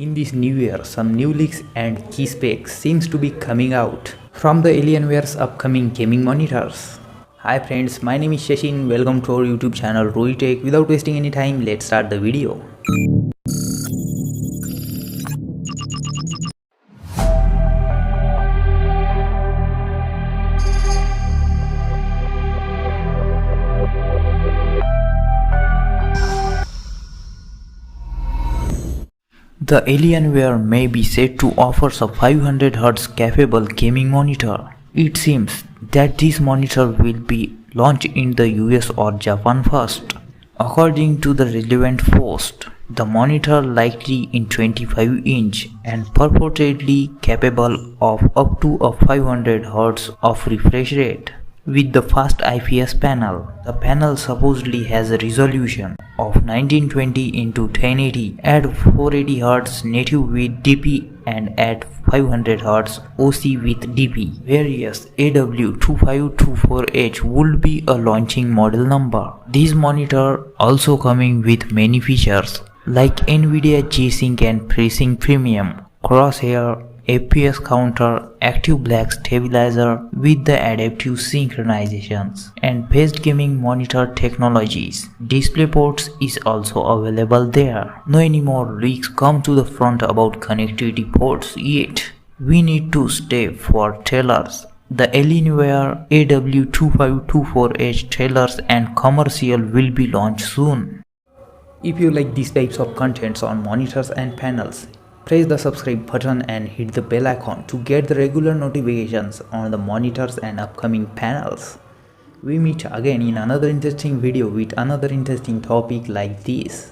In this new year, some new leaks and key specs seems to be coming out from the Alienware's upcoming gaming monitors. Hi friends, my name is Shashin. Welcome to our YouTube channel Tech. Without wasting any time, let's start the video. The Alienware may be said to offer a 500Hz capable gaming monitor. It seems that this monitor will be launched in the US or Japan first. According to the relevant post, the monitor likely in 25-inch and purportedly capable of up to a 500Hz of refresh rate. With the fast IPS panel, the panel supposedly has a resolution of 1920x1080 at 480Hz native with DP and at 500Hz OC with DP. Various AW2524h would be a launching model number. This monitor also coming with many features like NVIDIA G-Sync and FreeSync Premium, crosshair, IPS counter, active black stabilizer with the adaptive synchronizations, and best gaming monitor technologies. DisplayPorts is also available there. No any more leaks come to the front about connectivity ports yet. We need to stay for trailers. The Alienware AW2524h trailers and commercial will be launched soon. If you like these types of contents on monitors and panels, press the subscribe button and hit the bell icon to get the regular notifications on the monitors and upcoming panels. We meet again in another interesting video with another interesting topic like this.